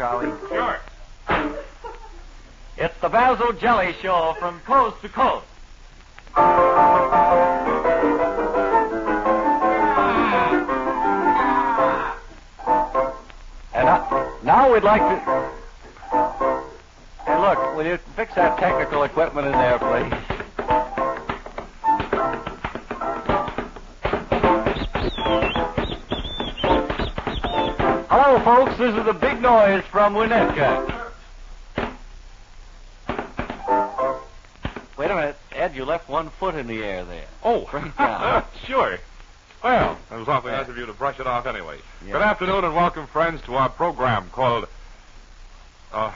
Charlie? Sure. It's the Basil Jelly Show from coast to coast. And now we'd like to... Hey, look, will you fix that technical equipment in there, please? Hello, folks. This is the Big Noise from Winnetka. Wait a minute. Ed, you left one foot in the air there. Oh, Bring it down. Sure. Well, it was awfully nice of you to brush it off anyway. Yeah. Good afternoon and welcome, friends, to our program called... I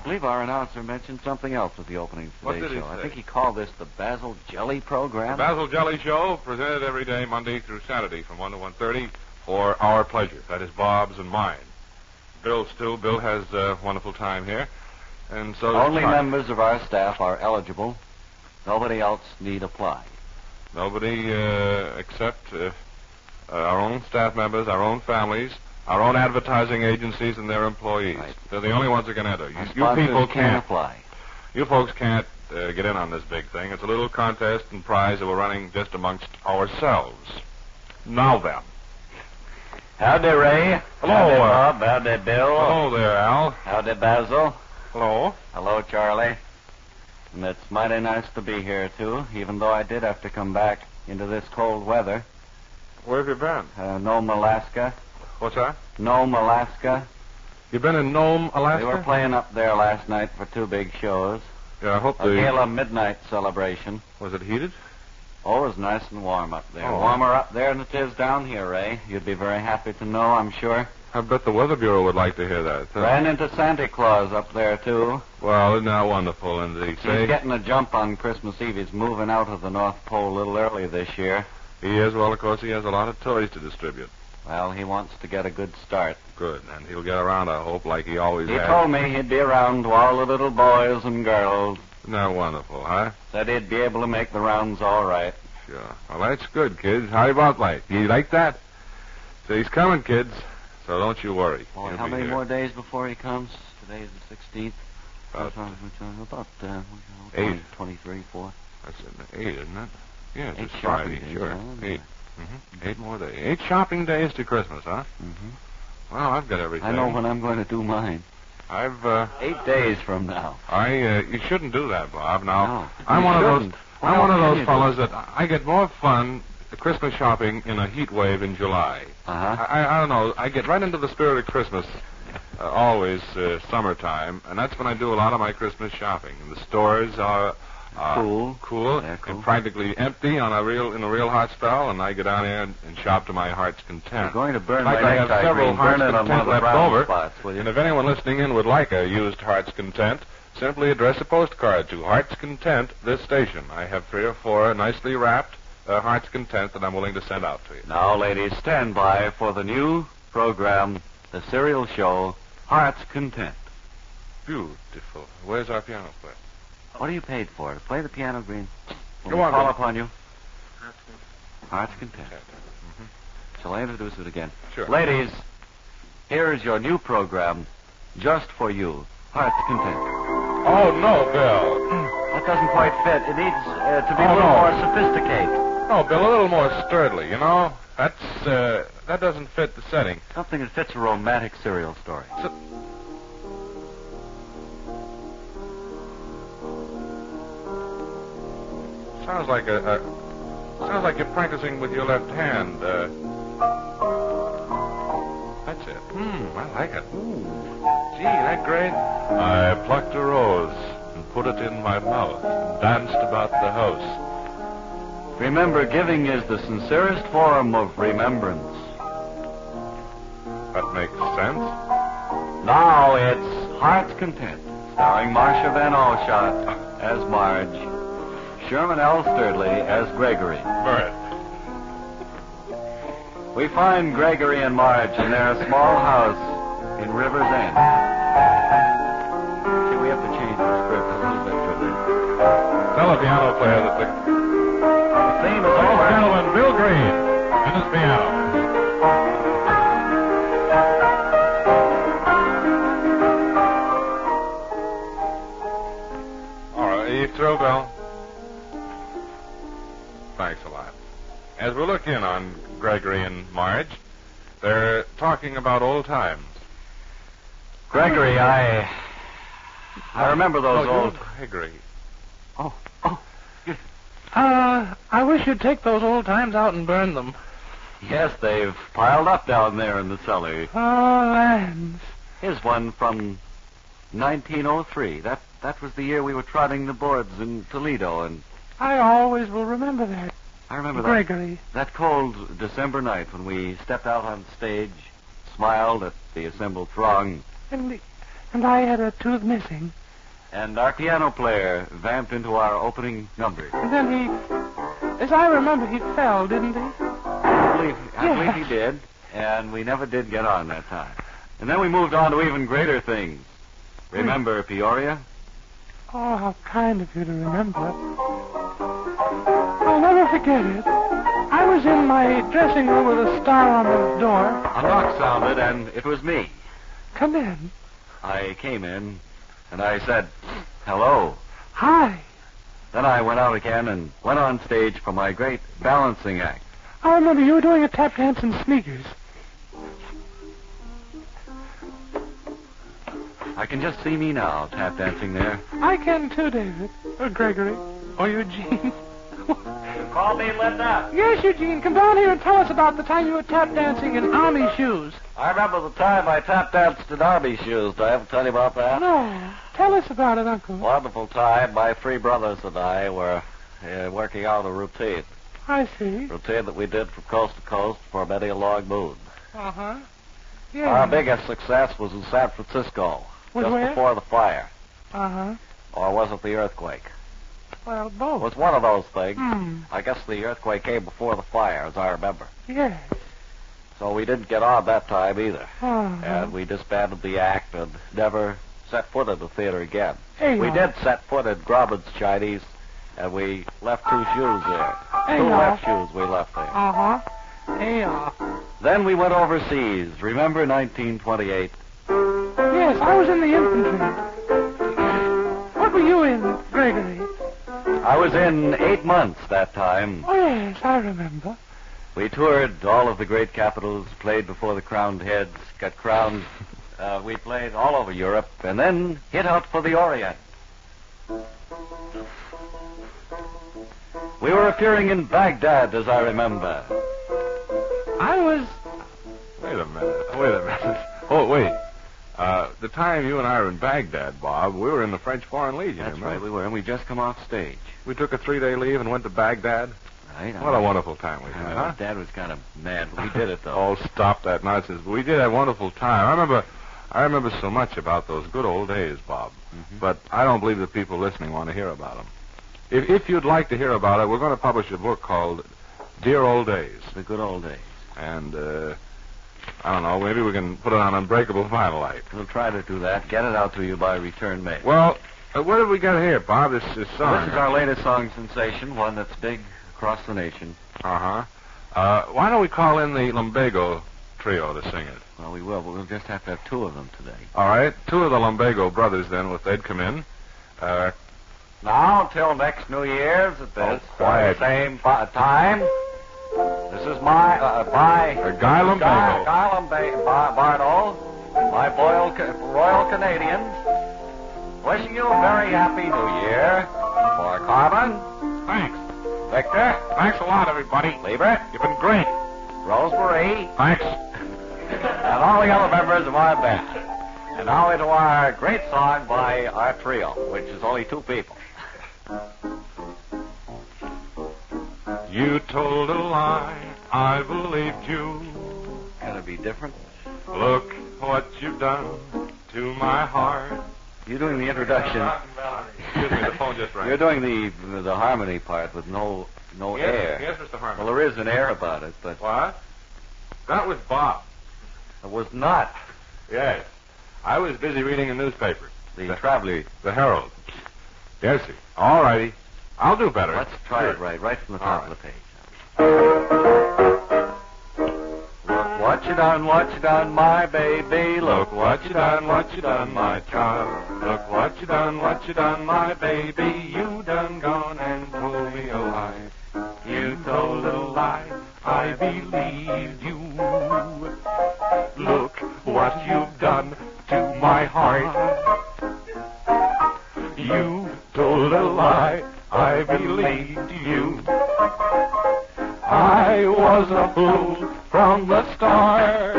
believe our announcer mentioned something else at the opening of What today's did he show. I say? think he called this the Basil Jelly Program. The Basil Jelly Show, presented every day, Monday through Saturday, from 1 to 1:30, for our pleasure. That is Bob's and mine. Bill's too. Bill has a wonderful time here. And so... Only members of our staff are eligible. Nobody else need apply. Nobody except our own staff members, our own families, our own advertising agencies, and their employees. Right. They're the only ones that can enter. You Sponsors people can't apply. You folks can't get in on this big thing. It's a little contest and prize that we're running just amongst ourselves. Now then. Howdy, Ray. Hello, Howdy, Bob. Howdy, Bill. Hello there, Al. Howdy, Basil. Hello. Hello, Charlie. And it's mighty nice to be here, too, even though I did have to come back into this cold weather. Where have you been? Nome, Alaska. What's that? Nome, Alaska. You been in Nome, Alaska? They were playing up there last night for two big shows. Yeah, I hope A gala midnight celebration. Was it heated? Oh, it was nice and warm up there. Oh. Warmer up there than it is down here, Ray. You'd be very happy to know, I'm sure. I bet the Weather Bureau would like to hear that. Ran into Santa Claus up there, too. Well, isn't that wonderful? And they say... He's getting a jump on Christmas Eve. He's moving out of the North Pole a little early this year. He is? Well, of course, he has a lot of toys to distribute. Well, he wants to get a good start. Good. And he'll get around, I hope, like he always He has. told me he'd be around to all the little boys and girls. Isn't that wonderful, huh? Said he'd be able to make the rounds all right. Sure. Well, that's good, kids. How about that? You like that? So he's coming, kids. So don't you worry. Boy, He'll how be many here. more days before he comes? Today's the 16th. About 8. 23, 4. That's 8, isn't it? Yeah, it's 8 just shopping Friday. days, Sure. huh? 8. 8 more days. 8 shopping days to Christmas, huh? Mm-hmm. Well, I've got everything. I know when I'm going to do mine. I've, 8 days from now. you shouldn't do that, Bob. Now, No, I'm you one of those. shouldn't. I'm Well, one of how can those you fellas that I get more fun Christmas shopping in a heat wave in July. Uh-huh. I don't know. I get right into the spirit of Christmas, always summertime, and that's when I do a lot of my Christmas shopping. And the stores are cool, They're cool. and practically empty in a real hot spell, and I get down there and shop to my heart's content. You're going to burn In fact, my I have necktie several green. heart's Burn it on one content of the left brown over. spots, will you? And if anyone listening in would like a used heart's content, simply address a postcard to Heart's Content, this station. I have 3 or 4 nicely wrapped Heart's Content that I'm willing to send out to you. Now, ladies, stand by for the new program, the serial show, Heart's Content. Beautiful. Where's our piano player? What are you paid for? To play the piano, Green? Will Go we on, call Green. upon you? Heart's Content. Shall I introduce it again? Sure. Ladies, here is your new program, just for you, Heart's Content. Oh, no, Bill. That doesn't quite fit. It needs to be a Oh, little no. more sophisticated. Oh, Bill, a little more sturdily, you know? That doesn't fit the setting. Something that fits a romantic serial story. Sounds like you're practicing with your left hand. That's it. I like it. Gee, that great. I plucked a rose and put it in my mouth and danced about the house. Remember, giving is the sincerest form of remembrance. That makes sense. Now it's Heart's Content, starring Marcia Van Alshot as Marge, Sherman L. Sturdley as Gregory. Bert. We find Gregory and Marge in their small house in River's End. See, we have to change the script a little bit for this. Tell the piano player that the Theme is ladies and over. gentlemen, Bill Green and his piano. Yes, we'll look in on Gregory and Marge. They're talking about old times. Gregory, I remember those old... Gregory. Oh. I wish you'd take those old times out and burn them. Yes, they've piled up down there in the cellar. Oh, lands. Here's one from 1903. That was the year we were trotting the boards in Toledo, and I always will remember that. I remember Gregory. That cold December night when we stepped out on stage, smiled at the assembled throng, And I had a tooth missing. and our piano player vamped into our opening number. And then as I remember, he fell, didn't he? I believe he did, and we never did get on that time. And then we moved on to even greater things. Remember Peoria? Oh, how kind of you to remember. I'll never forget it. I was in my dressing room with a star on the door. A knock sounded, and it was me. Come in. I came in, and I said, hello. Hi. Then I went out again and went on stage for my great balancing act. I remember you were doing a tap dance in sneakers. I can just see me now, tap dancing there. I can too, David. Or Gregory. Or Eugene. You call me Linda? Yes, Eugene. Come down here and tell us about the time you were tap dancing in army shoes. I remember the time I tap danced in army shoes. Do I ever tell you about that? No. Tell us about it, Uncle. Wonderful time. My three brothers and I were working out a routine. I see. Routine that we did from coast to coast for many a long moon. Uh-huh. Yeah. Our biggest success was in San Francisco. Was just where? before the fire. Uh-huh. Or was it the earthquake? Well, It both. was one of those things. Hmm. I guess the earthquake came before the fire, as I remember. Yes. So we didn't get on that time either. Uh-huh. And we disbanded the act and never set foot in the theater again. Hey, We did set foot in Grauman's Chinese, and we left two shoes there. Hey, Two left shoes we left there. Uh-huh. Hey, Then we went overseas. Remember 1928? Yes, I was in the infantry. What were you in, Gregory? I was in 8 months that time. Oh, yes, I remember. We toured all of the great capitals, played before the crowned heads, got crowned. We played all over Europe, and then hit out for the Orient. We were appearing in Baghdad, as I remember. I was... Wait a minute. Oh, wait. The time you and I were in Baghdad, Bob, we were in the French Foreign Legion. That's remember? right, we were, and we just come off stage. We took a 3-day leave and went to Baghdad. Right. What a wonderful time we had, huh? Dad was kind of mad, but we did it, though. Oh, stop that nonsense. We did have a wonderful time. I remember so much about those good old days, Bob. Mm-hmm. But I don't believe the people listening want to hear about them. If you'd like to hear about it, we're going to publish a book called Dear Old Days. The good old days. And, I don't know, maybe we can put it on Unbreakable Vinyl Light. We'll try to do that. Get it out to you by return mail. Well, what have we got here, Bob? This song. This is our latest song sensation, one that's big across the nation. Uh-huh. Why don't we call in the Lumbago trio to sing it? Well, we will, but we'll just have to have two of them today. All right. Two of the Lumbago brothers, then, if they'd come in. Now, till next New Year's at this quiet. same time, this is my, Guy Lumbago. Guy Lumbago, Bardo, my Royal Canadians, wishing you a very happy New Year. For Carmen, Thanks. Victor, Thanks a lot, everybody. Lieber, You've been great. Rosemary, Thanks. and all the other members of our band. And now into our great song by our trio, which is only two people. You told a lie, I believed you. Can it be different? Look what you've done to my heart. You're doing the introduction. Excuse me, the phone just rang. You're doing the harmony part with no air. Yes, Mr. Harmon. Well, there is an air about it, but What? That was Bob. it was not Yes. I was busy reading a newspaper. the Traveler. The Herald. Yes, sir. All righty. I'll do better. Let's try Sure. it right from the All top right. of the page. Look what you done, my baby. Look what you done, my child. Look what you done, my baby. You done gone and told me a lie. You told a lie, I believed you. Look what you've done to my heart. You told a lie, I believed you. I was a fool from the start.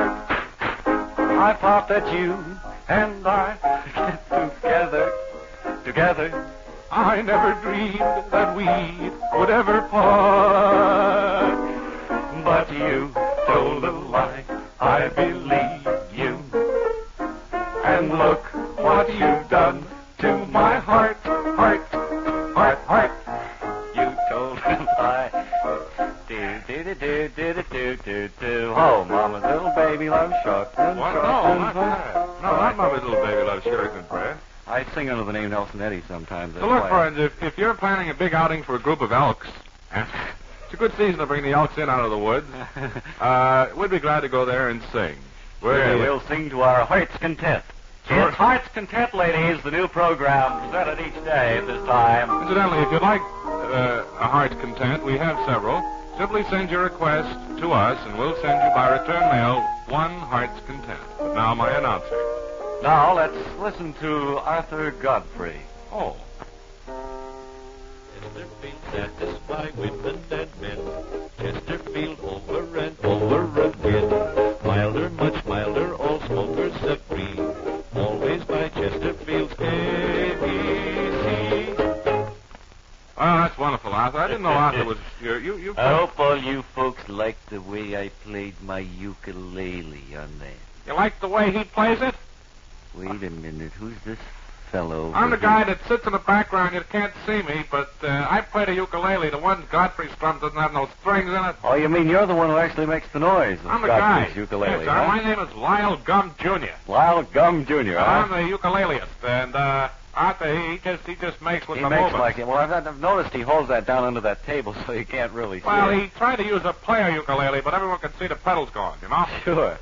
I thought that you and I together. I never dreamed that we would ever part. But you told a lie, I believe you. And look what you've done to my heart, heart, heart, heart. You told a lie. Do. Oh, Mama's little baby loves shortbread. What? No, not that. No, not Mama's little baby loves shortbread bread. I sing under the name Nelson Eddy sometimes. So look, friends, if you're planning a big outing for a group of elks, it's a good season to bring the elks in out of the woods. We'd be glad to go there and sing. We'll sing to our heart's content. Sure. It's Heart's Content, ladies, the new program presented each day at this time. Incidentally, if you'd like a Heart's Content, we have several. Simply send your request to us, and we'll send you by return mail one Heart's Content. But now, my announcer. Now, let's listen to Arthur Godfrey. Oh. Chesterfield satisfied women and men. Chesterfield over and over again. Milder, much milder, all smokers agree. Always by Chesterfield's ABC. Oh, that's wonderful, Arthur. I didn't know Arthur was... You I hope all you folks like the way I played my ukulele on that. You like the way he plays it? Wait a minute, who's this fellow? I'm the guy that sits in the background. You can't see me, but I play the ukulele. The one Godfrey strums doesn't have no strings in it. Oh, you mean you're the one who actually makes the noise? I'm the guy. Godfrey's ukulele, Yes, sir. huh? My name is Lyle Gum Jr. Lyle Gum Jr., I'm huh? the ukuleleist, and Arthur, he just makes with He the makes movement. like it. Well, I've noticed he holds that down under that table so you can't really see Well, it. he tried to use a player ukulele, but everyone can see the pedals going, you know? Sure.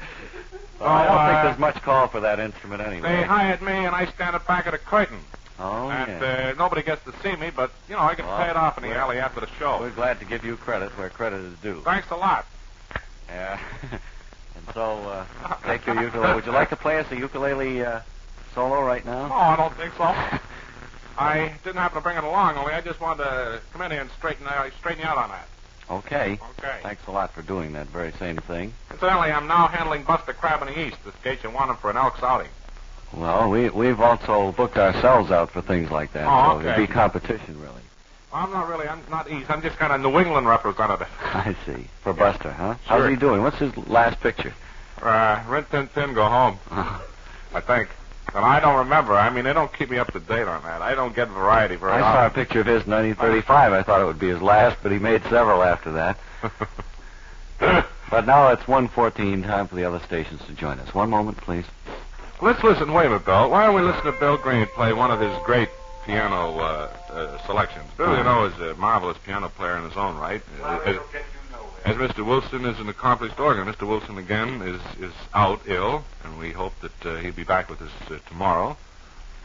Well, I don't think there's much call for that instrument anyway. They hired me, and I stand at back of the curtain. Oh, And yeah. nobody gets to see me, but, you know, I can pay it off in the alley after the show. We're glad to give you credit where credit is due. Thanks a lot. Yeah. And so, take your ukulele. Would you like to play us a ukulele solo right now? No, I don't think so. I didn't happen to bring it along, only I just wanted to come in here and straighten you out on that. Okay. Okay. Thanks a lot for doing that very same thing. Incidentally, I'm now handling Buster Crab in the East, in case you want him for an Elks outing. Well, we've also booked ourselves out for things like that. Oh, so okay. it'd be competition, really. I'm not East. I'm just kind of New England representative. I see. For Buster, huh? Sure. How's he doing? What's his last picture? Rin Tin Tin, go home. I think. And I don't remember. I mean, they don't keep me up to date on that. I don't get variety very I often. saw a picture of his in 1935. I thought it would be his last, but he made several after that. But now it's 1:14. Time for the other stations to join us. One moment, please. Let's listen. Wait a minute, Bill. Why don't we listen to Bill Green play one of his great piano selections? Bill, you know, is a marvelous piano player in his own right. As Mr. Wilson is an accomplished organist, Mr. Wilson, again, is out ill, and we hope that he'll be back with us tomorrow.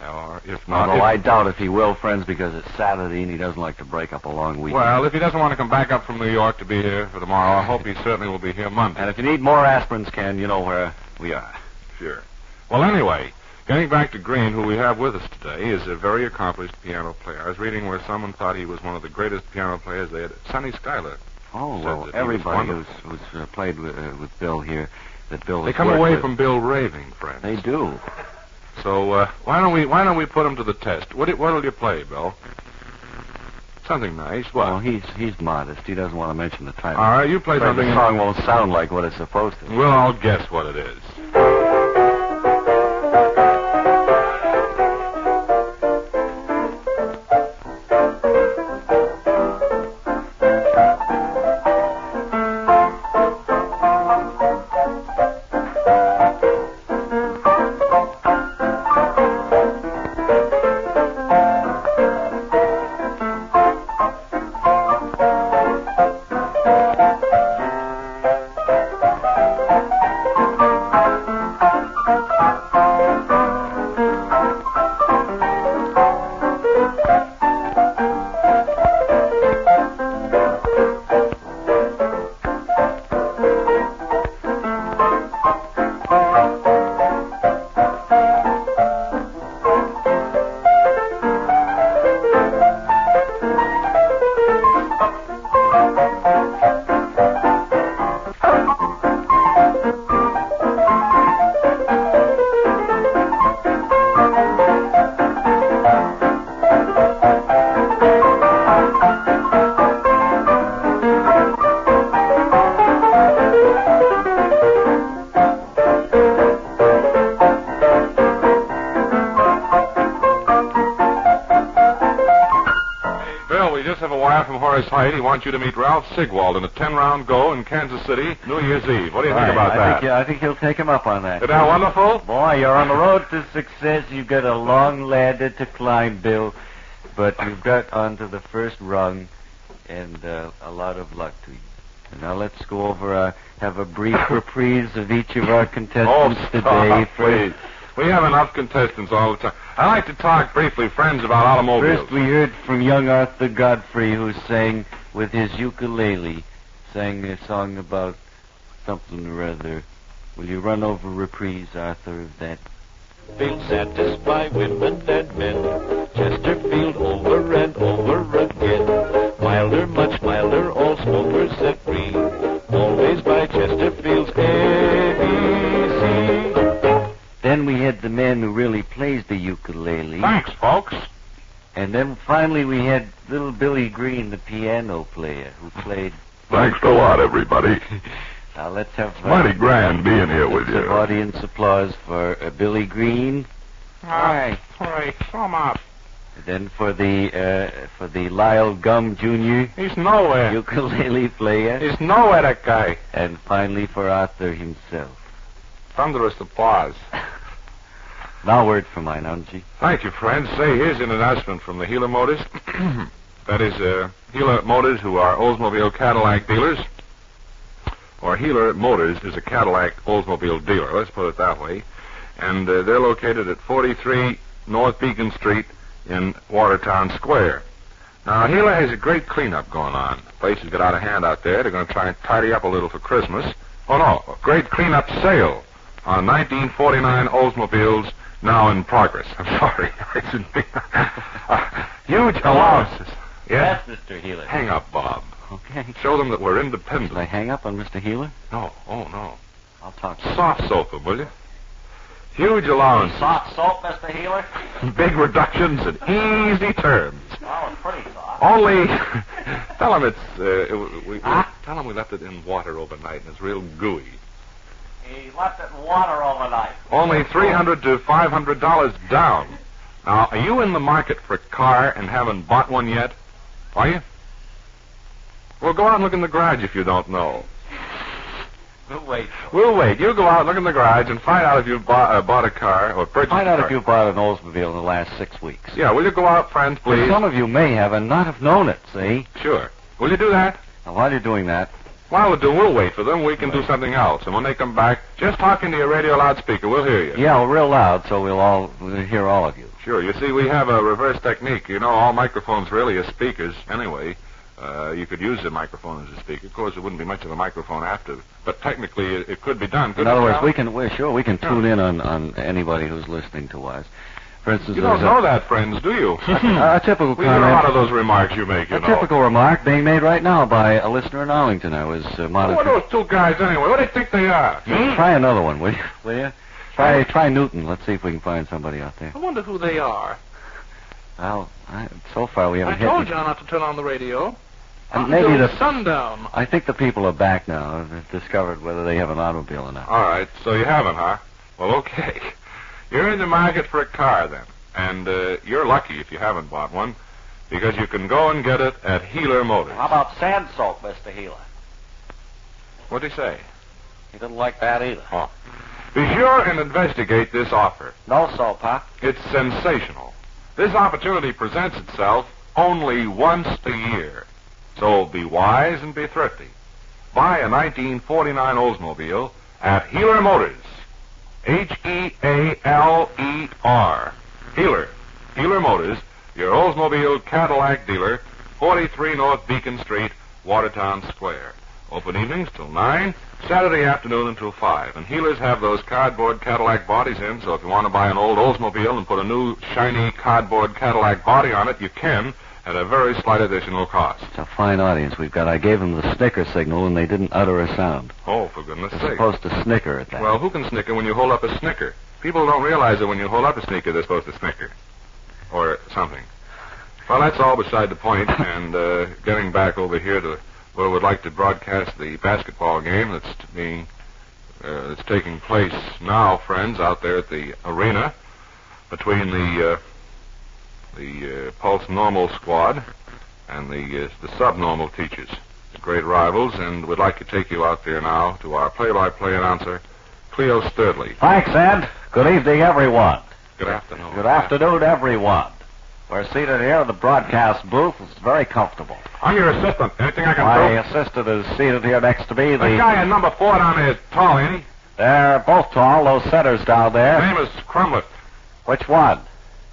Or if not... Although I doubt if he will, friends, because it's Saturday and he doesn't like to break up a long weekend. Well, if he doesn't want to come back up from New York to be here for tomorrow, I hope he certainly will be here Monday. And if you need more aspirins, Ken, you know where we are. Sure. Well, anyway, getting back to Green, who we have with us today, is a very accomplished piano player. I was reading where someone thought he was one of the greatest piano players they had. Sonny Schuyler. Oh, said well, that he was everybody wonderful. who's played with Bill here, that Bill They has come worked away with, from Bill raving, friends. They do. So why don't we put him to the test? What'll you play, Bill? Something nice. What? Well, he's modest. He doesn't want to mention the title. All right, you play Afraid something. the song won't sound like what it's supposed to. We'll all guess what it is. Horace Height, he wants you to meet Ralph Sigwald in a 10-round go in Kansas City, New Year's Eve. What do you think about that? I think he'll take him up on that. Isn't that wonderful? Boy, you're on the road to success. You've got a long ladder to climb, Bill. But you've got onto the first rung, and a lot of luck to you. Now let's go over, have a brief reprise of each of our contestants today. Please. We have enough contestants all the time. I like to talk briefly, friends, about automobiles. First, we heard from young Arthur Godfrey, who sang with his ukulele, sang a song about something or other. Will you run over reprise, Arthur, of that? Feel satisfy women and men. Chesterfield over and over again. Milder, much milder, all smokers set free. Always by Chesterfield's ABC. Then we had the man who really plays the ukulele. Thanks, folks. And then finally we had little Billy Green, the piano player, who played... Thanks a lot, everybody. Now let's have... Mighty grand being here with you. Some audience applause for Billy Green. All right, come up. Then for the Lyle Gum Jr. He's nowhere. ukulele player. He's nowhere, that guy. And finally for Arthur himself. Thunderous applause. Now word for mine, Angie. Thank you, friends. Say, here's an announcement from the Healer Motors. That is, Healer Motors, who are Oldsmobile Cadillac dealers. Or Healer Motors is a Cadillac Oldsmobile dealer, let's put it that way. And they're located at 43 North Beacon Street in Watertown Square. Now, Healer has a great cleanup going on. The place has got out of hand out there. They're going to try and tidy up a little for Christmas. Oh, no, a great cleanup sale on 1949 Oldsmobiles now in progress. I'm sorry. Huge allowances. Yes, Mr. Healer. Hang up, Bob. Okay. Show them that we're independent. Should I hang up on Mr. Healer? No. Oh, no. I'll talk to him. Soft soap them, will you? Huge allowances. Soft soap, Mr. Healer? Big reductions and easy terms. Oh, it's pretty soft. Only, tell them it's, tell them we left it in water overnight and it's real gooey. He left it in water overnight. Only $300 to $500 down. Now, are you in the market for a car and haven't bought one yet? Are you? Well, go out and look in the garage if you don't know. We'll wait. We'll wait. You go out, look in the garage, and find out if you've bought a car or purchased Find a out car. if you bought an Oldsmobile in the last 6 weeks. Yeah, will you go out, friends, please? Some of you may have and not have known it, see? Sure. Will you do that? Now, while you're doing that, While we'll wait for them. We can do something else. And when they come back, just talk into your radio loudspeaker. We'll hear you. yeah, real loud so we'll hear all of you. Sure. You see, we have a reverse technique. You know, all microphones really are speakers anyway. You could use the microphone as a speaker. Of course, it wouldn't be much of a microphone after. But technically, it could be done. In other words, we can tune in on anybody who's listening to us. For instance, You don't know that, friends, do you? a typical We hear a lot comment. of those remarks you make, you A know. typical remark being made right now by a listener in Arlington. I was What are monitoring. those two guys anyway? What do you think they are? Try another one, will you? Will you? Try Newton. Let's see if we can find somebody out there. I wonder who they are. Well, so far we haven't I hit. told you not to turn on the radio. Maybe Until the sundown. I think the people are back now. They've discovered whether they have an automobile or not. All right, so you haven't, huh? Well, okay. You're in the market for a car, then. And you're lucky if you haven't bought one, because you can go and get it at Healer Motors. How about sand soap, Mr. Healer? What'd he say? He didn't like that either. Oh. Be sure and investigate this offer. No soap, huh? It's sensational. This opportunity presents itself only once a year. So be wise and be thrifty. Buy a 1949 Oldsmobile at Healer Motors. Healer. Healer Motors, your Oldsmobile Cadillac dealer, 43 North Beacon Street, Watertown Square. Open evenings till 9, Saturday afternoon until 5. And Healers have those cardboard Cadillac bodies in, so if you want to buy an old Oldsmobile and put a new, shiny cardboard Cadillac body on it, you can, at a very slight additional cost. It's a fine audience we've got. I gave them the snicker signal, and they didn't utter a sound. Oh, for goodness They're sake. supposed to snicker at that. Well, who can snicker when you hold up a snicker? People don't realize that when you hold up a sneaker, they're supposed to snicker. Or something. Well, that's all beside the point, and getting back over here to where we'd like to broadcast the basketball game that's taking place now, friends, out there at the arena between the Pulse Normal squad and the subnormal teachers. They're great rivals, and we'd like to take you out there now to our play-by-play announcer, Cleo Sturdley. Thanks, Ed. Good evening, everyone. Good afternoon. Good afternoon, everyone. We're seated here in the broadcast booth. It's very comfortable. I'm your assistant. Anything I can My do? assistant is seated here next to me. The guy in number 4 down there is tall, ain't he? They're both tall, those centers down there. His name is Crumlett. Which one?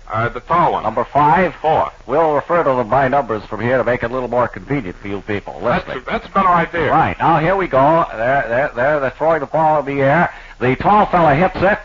The tall one. Number 5? 4. We'll refer to them by numbers from here to make it a little more convenient for you people listening. That's a better idea. Right. Now, here we go. They're throwing the ball in the air. The tall fella hits it,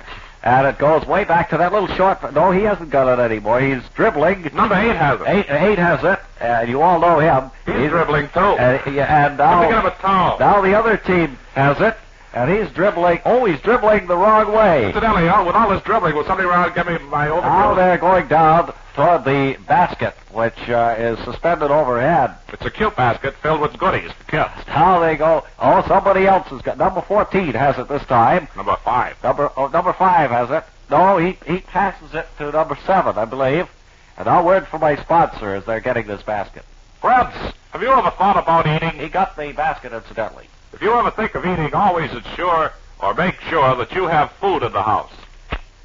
and it goes way back to that little short... No, he hasn't got it anymore. He's dribbling. Number 8 has it. Eight has it, and you all know him. He's dribbling, too. And now... I'm thinking of a tall. Now the other team has it, and he's dribbling... Oh, he's dribbling the wrong way. Incidentally, with all this dribbling, will somebody around give me my overcoat? Now they're going down toward the basket, which is suspended overhead. It's a cute basket filled with goodies. Yes. Now they go... Oh, somebody else has got... Number 14 has it this time. Number 5. Number 5 has it. No, he passes it to number 7, I believe. And now word from my sponsor as they're getting this basket. Fritz, have you ever thought about eating? He got the basket, incidentally. If you ever think of eating, always ensure or make sure that you have food in the house.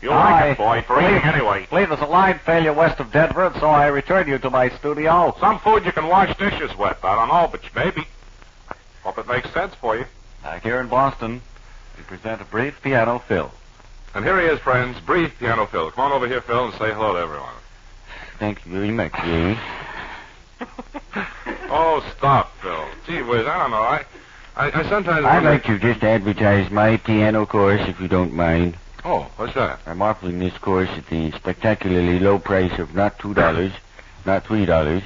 You'll like it, boy, for eating anyway. I believe there's a line failure west of Denver, and so I return you to my studio. Some food you can wash dishes with. I don't know, but maybe. Hope it makes sense for you. Back here in Boston, we present a brief piano fill. And here he is, friends, brief piano Phil. Come on over here, Phil, and say hello to everyone. Thank you very much, Jay. Oh, stop, Phil. Gee whiz, I don't know. I sometimes... I'd like to just advertise my piano course, if you don't mind. Oh, what's that? I'm offering this course at the spectacularly low price of not $2, not $3,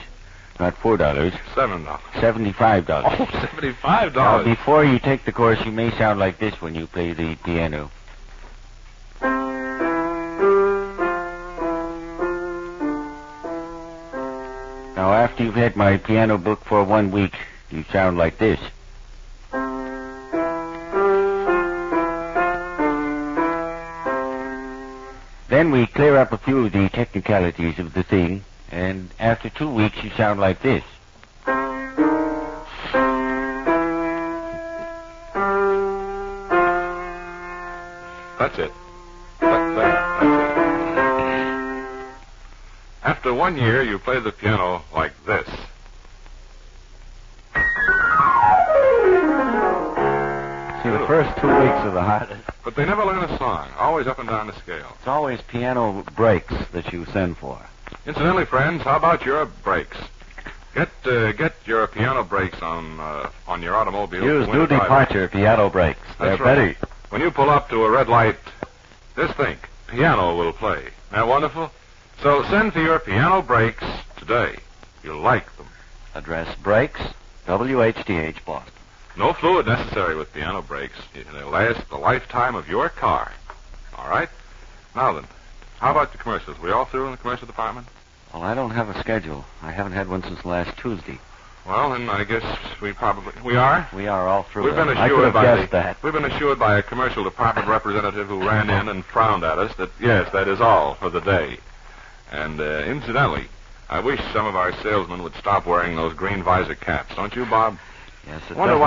not $4, $7. $75. Oh, $75. Now, before you take the course, you may sound like this when you play the piano. Now, after you've had my piano book for 1 week, you sound like this. Then we clear up a few of the technicalities of the thing, and after 2 weeks, you sound like this. That's it. That's it. After 1 year, you play the piano like this. See, the first 2 weeks are the hardest. But they never learn a song, always up and down the scale. It's always piano breaks that you send for. Incidentally, friends, how about your brakes? Get your piano brakes on your automobile. Use new departure piano brakes. They're That's right. better. When you pull up to a red light, just think, piano will play. Isn't that wonderful? So send for your piano brakes today. You'll like them. Address Brakes, WHDH, Boston. No fluid necessary with piano brakes. They'll last the lifetime of your car. All right? Now then, how about the commercials? We all through in the commercial department? Well, I don't have a schedule. I haven't had one since last Tuesday. Well, then I guess we are? We are all through. We've been I could assured have guessed that. We've been assured by a commercial department representative who ran in and frowned at us that, yes, that is all for the day. And, incidentally, I wish some of our salesmen would stop wearing those green visor caps. Don't you, Bob? Yes, it I wonder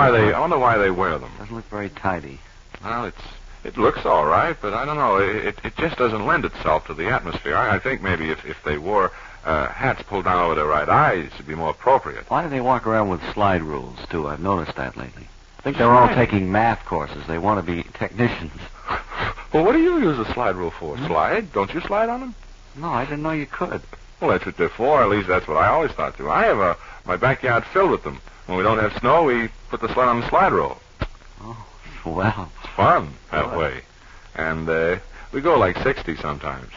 why they wear them. doesn't look very tidy. Well, it looks all right, but I don't know. It just doesn't lend itself to the atmosphere. I think maybe if they wore hats pulled down over their right eyes, it'd be more appropriate. Why do they walk around with slide rules, too? I've noticed that lately. I think they're all taking math courses. They want to be technicians. Well, what do you use a slide rule for? Slide? Don't you slide on them? No, I didn't know you could. Well, that's what they're for. At least that's what I always thought too. I have my backyard filled with them. When we don't have snow, we put the sled on the slide rule. Oh, well. It's fun that way. And we go like 60 sometimes.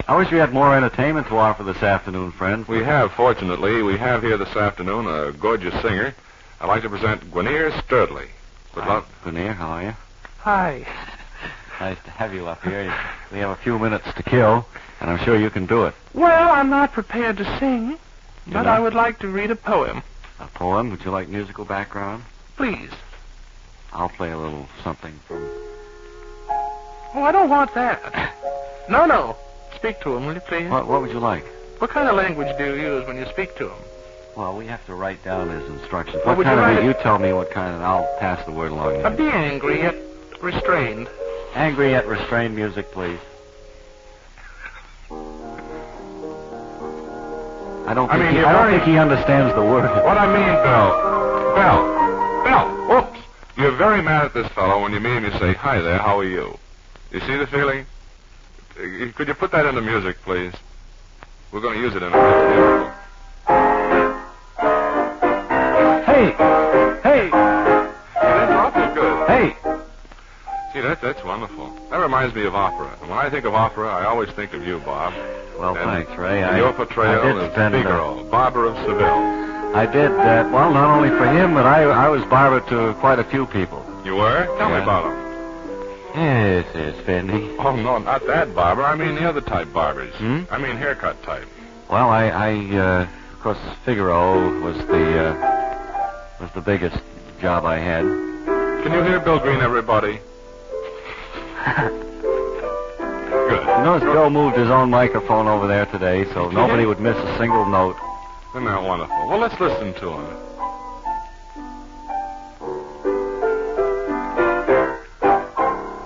I wish we had more entertainment to offer this afternoon, friends. We have, fortunately. We have here this afternoon a gorgeous singer. I'd like to present Gwinnett Sturdley. Good luck. Gwinnett, how are you? Hi. Nice to have you up here. We have a few minutes to kill, and I'm sure you can do it. Well, I'm not prepared to sing, but not? I would like to read a poem. A poem? Would you like musical background? Please. I'll play a little something from... Oh, I don't want that. No. Speak to him, will you please? What would you like? What kind of language do you use when you speak to him? Well, we have to write down his instructions. Well, What would kind you of write it? it? You tell me what kind, and I'll pass the word along. Be angry yet restrained. Angry at restrained music, please. I don't think he understands the word. What I mean, Bill. Oops. You're very mad at this fellow when you meet him. You say, "Hi there, how are you?" You see the feeling? Could you put that into music, please? We're going to use it in a minute. Hey! See, that's awful good. Hey! See, that's wonderful. That reminds me of opera. And when I think of opera, I always think of you, Bob. Well, And thanks, Ray. Your portrayal I did as spend, Figaro, Barber of Seville. I did that. Well, not only for him, but I was barber to quite a few people. You were? Tell me Yeah. about him. Yes, Fendi. Oh, no, not that barber. I mean the other type barbers. Hmm? I mean haircut type. Well, of course, Figaro was the biggest job I had. Can you hear Bill Green, everybody? Good. You notice Joe moved his own microphone over there today, so nobody would miss a single note. Isn't that wonderful? Well, let's listen to him.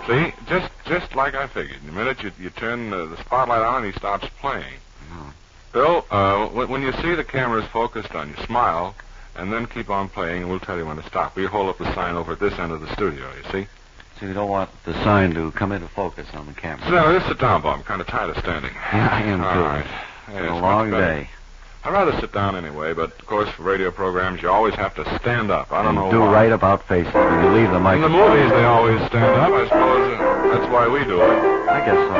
See, just like I figured. The minute you turn the spotlight on, he stops playing. Oh. Bill, when you see the cameras focused on you, smile, and then keep on playing, and we'll tell you when to stop. We hold up the sign over at this end of the studio, you see? So you don't want the sign to come into focus on the camera. So now, just sit down, Bob. I'm kind of tired of standing. Yeah, I am, too. All right. It's been a long day. I'd rather sit down anyway, but of course for radio programs you always have to stand up. I don't know Do why. right about face it when you leave the In the microphone. movies they always stand up. I suppose that's why we do it. I guess so.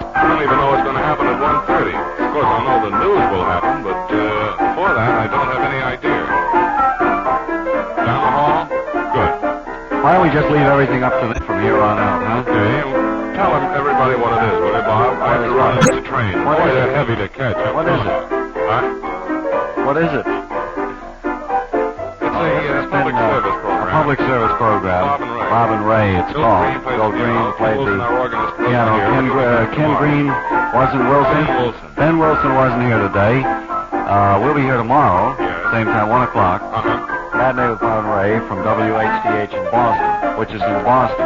I don't even know what's going to happen at 1:30. Of course, I know the news will happen, but before that I don't have any idea. Down the hall? Good. Why don't we just leave everything up to them from here on out, huh? Okay. Tell everybody what it is, will you, Bob? I have to run this train. What Boy, is they're it? heavy to catch. What is it? Huh? What is it? It's a public service program. A public service program. Bob and Ray. It's Bill called. Green plays Bill the Green piano. played Wilson, the our organist, wasn't piano. here. Ken Green wasn't Wilson. Ben Wilson. Ben Wilson wasn't here today. We'll be here tomorrow. Yes. Same time, 1 o'clock. Uh-huh. Matinee with Bob and Ray from WHDH in Boston, which is in Boston.